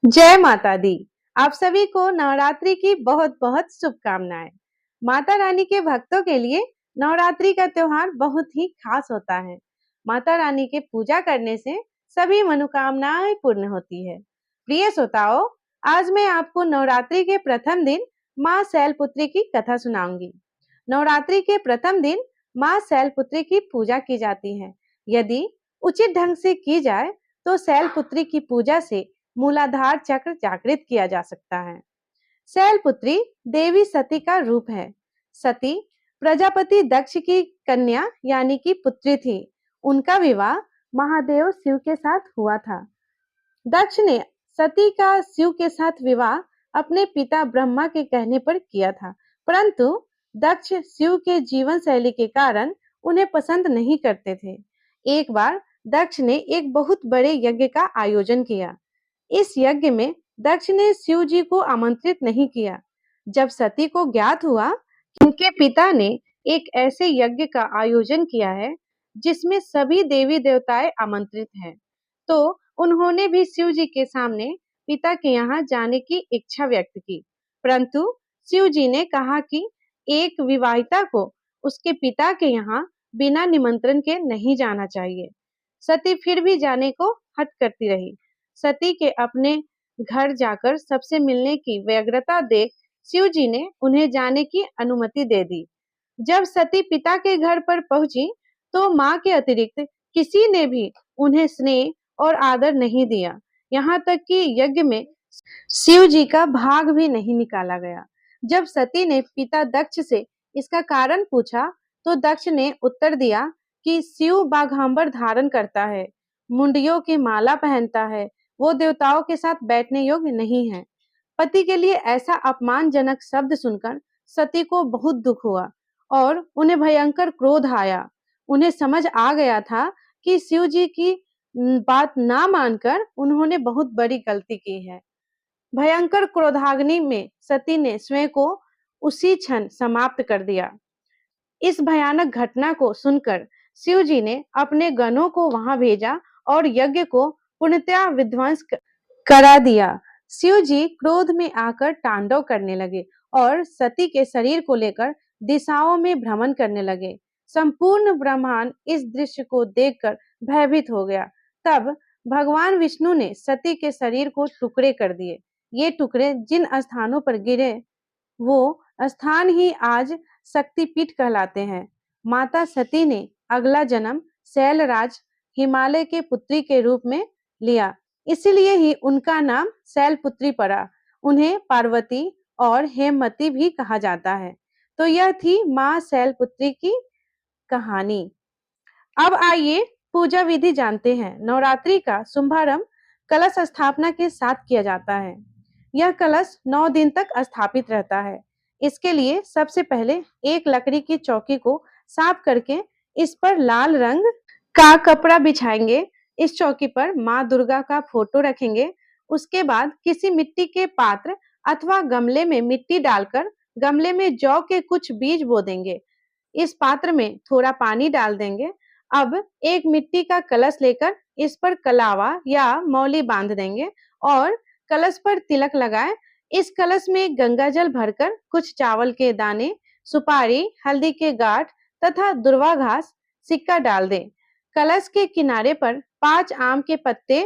जय माता दी। आप सभी को नवरात्रि की बहुत बहुत शुभकामनाएं। माता रानी के भक्तों के लिए नवरात्रि का त्योहार बहुत ही खास होता है। माता रानी के पूजा करने से सभी मनोकामनाएं पूर्ण होती है। प्रिय श्रोताओं, आज मैं आपको नवरात्रि के प्रथम दिन माँ शैलपुत्री की कथा सुनाऊंगी। नवरात्रि के प्रथम दिन माँ शैलपुत्री की पूजा की जाती है। यदि उचित ढंग से की जाए तो शैलपुत्री की पूजा से मूलाधार चक्र जागृत किया जा सकता है। शैलपुत्री देवी सती का रूप है। सती प्रजापति दक्ष की कन्या यानी कि पुत्री थी। उनका विवाह महादेव शिव के साथ हुआ था। दक्ष ने सती का शिव के साथ विवाह अपने पिता ब्रह्मा के कहने पर किया था, परंतु दक्ष शिव के जीवन शैली के कारण उन्हें पसंद नहीं करते थे। एक बार दक्ष ने एक बहुत बड़े यज्ञ का आयोजन किया। इस यज्ञ में दक्ष ने शिव जी को आमंत्रित नहीं किया। जब सती को ज्ञात हुआ कि उनके पिता ने एक ऐसे यज्ञ का आयोजन किया है जिसमें सभी देवी देवताएं आमंत्रित हैं, तो उन्होंने भी शिव जी के सामने पिता के यहाँ जाने की इच्छा व्यक्त की। परंतु शिव जी ने कहा कि एक विवाहिता को उसके पिता के यहाँ बिना निमंत्रण के नहीं जाना चाहिए। सती फिर भी जाने को हट करती रही। सती के अपने घर जाकर सबसे मिलने की व्यग्रता देख शिव जी ने उन्हें जाने की अनुमति दे दी। जब सती पिता के घर पर पहुंची तो माँ के अतिरिक्त किसी ने भी उन्हें स्नेह और आदर नहीं दिया। यहाँ तक कि यज्ञ में शिव जी का भाग भी नहीं निकाला गया। जब सती ने पिता दक्ष से इसका कारण पूछा तो दक्ष ने उत्तर दिया कि शिव बाघांबर धारण करता है, मुंडियों की माला पहनता है, वो देवताओं के साथ बैठने योग्य नहीं है। पति के लिए ऐसा अपमानजनक शब्द सुनकर सती को बहुत दुख हुआ और उन्हें भयंकर क्रोध आया। उन्हें समझ आ गया था कि शिव जी की बात ना मानकर उन्होंने बहुत बड़ी गलती की है। भयंकर क्रोधाग्नि में सती ने स्वयं को उसी क्षण समाप्त कर दिया। इस भयानक घटना को सुनकर शिव जी ने अपने गणों को वहां भेजा और यज्ञ को पूर्णतः विध्वंस करा दिया। शिव जी क्रोध में आकर तांडव करने लगे और सती के शरीर को लेकर दिशाओं में भ्रमण करने लगे। संपूर्ण ब्रह्मांड इस दृश्य को देखकर भयभीत हो गया। तब भगवान विष्णु ने सती के शरीर को टुकड़े कर दिए। ये टुकड़े जिन स्थानों पर गिरे वो स्थान ही आज शक्तिपीठ कहलाते हैं। माता सती ने अगला जन्म शैलराज हिमालय के पुत्री के रूप में लिया, इसलिए ही उनका नाम शैलपुत्री पड़ा। उन्हें पार्वती और हेमवती भी कहा जाता है। तो यह थी माँ शैलपुत्री की कहानी। अब आइए पूजा विधि जानते हैं। नवरात्रि का शुभारंभ कलश स्थापना के साथ किया जाता है। यह कलश 9 दिन तक स्थापित रहता है। इसके लिए सबसे पहले एक लकड़ी की चौकी को साफ करके इस पर लाल रंग का कपड़ा बिछाएंगे। इस चौकी पर माँ दुर्गा का फोटो रखेंगे। उसके बाद किसी मिट्टी के पात्र अथवा गमले में मिट्टी डालकर गमले में जौ के कुछ बीज बो देंगे। इस पात्र में थोड़ा पानी डाल देंगे। अब एक मिट्टी का कलश लेकर इस पर कलावा या मौली बांध देंगे और कलश पर तिलक लगाएं। इस कलश में गंगा जल भरकर कुछ चावल के दाने, सुपारी, हल्दी के गांठ तथा दुर्वा घास सिक्का डाल दें। कलश के किनारे पर 5 आम के पत्ते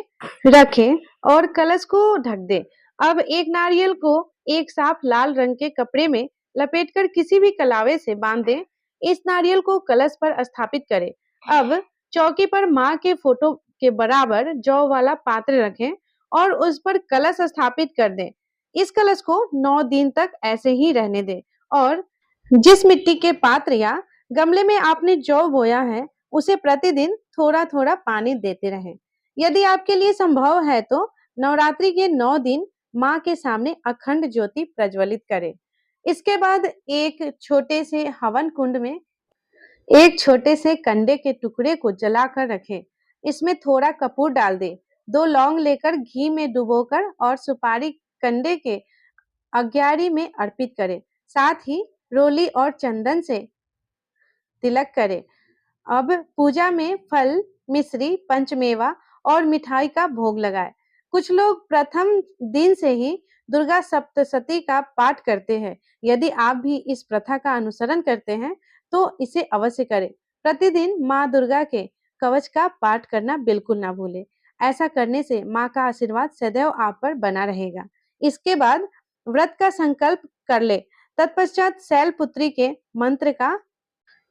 रखें और कलश को ढक दें। अब एक नारियल को एक साफ लाल रंग के कपड़े में लपेटकर किसी भी कलावे से बांध दें। इस नारियल को कलश पर स्थापित करें। अब चौकी पर माँ के फोटो के बराबर जौ वाला पात्र रखें और उस पर कलश स्थापित कर दें। इस कलश को 9 दिन तक ऐसे ही रहने दें और जिस मिट्टी के पात्र या गमले में आपने जौ बोया है उसे प्रतिदिन थोड़ा थोड़ा पानी देते रहें। यदि आपके लिए संभव है तो नवरात्रि के 9 दिन माँ के सामने अखंड ज्योति प्रज्वलित करें। इसके बाद एक छोटे से हवन कुंड में एक छोटे से कंडे के टुकड़े को जलाकर रखें। इसमें थोड़ा कपूर डाल दें। 2 लौंग लेकर घी में डुबोकर और सुपारी कंडे के अग्यारी में अर्पित करें। साथ ही रोली और चंदन से तिलक करें। अब पूजा में फल, मिश्री, पंचमेवा और मिठाई का भोग लगाएं। कुछ लोग प्रथम दिन से ही दुर्गा सप्तशती का पाठ करते हैं। यदि आप भी इस प्रथा का अनुसरण करते हैं तो इसे अवश्य करें। प्रतिदिन माँ दुर्गा के कवच का पाठ करना बिल्कुल ना भूलें। ऐसा करने से माँ का आशीर्वाद सदैव आप पर बना रहेगा। इसके बाद व्रत का संकल्प कर ले। तत्पश्चात शैलपुत्री के मंत्र का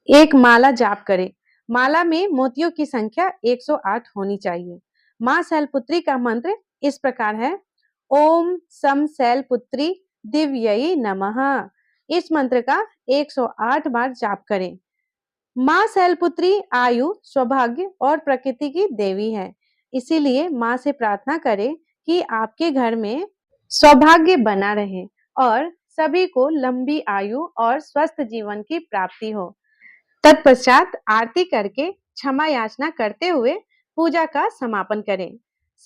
एक माला जाप करें। माला में मोतियों की संख्या 108 होनी चाहिए। माँ शैलपुत्री का मंत्र इस प्रकार है: ओम सम शैलपुत्री दिव्यई नमः। इस मंत्र का 108 बार जाप करें। माँ शैलपुत्री आयु, सौभाग्य और प्रकृति की देवी है। इसीलिए माँ से प्रार्थना करें कि आपके घर में सौभाग्य बना रहे और सभी को लंबी आयु और स्वस्थ जीवन की प्राप्ति हो। तत्पश्चात आरती करके क्षमा याचना करते हुए पूजा का समापन करें।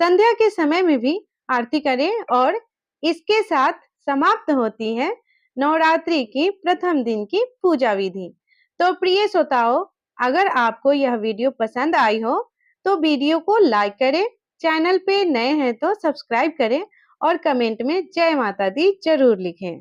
संध्या के समय में भी आरती करें और इसके साथ समाप्त होती है नवरात्रि की प्रथम दिन की पूजा विधि। तो प्रिय श्रोताओं, अगर आपको यह वीडियो पसंद आई हो तो वीडियो को लाइक करें, चैनल पे नए हैं तो सब्सक्राइब करें और कमेंट में जय माता दी जरूर लिखें।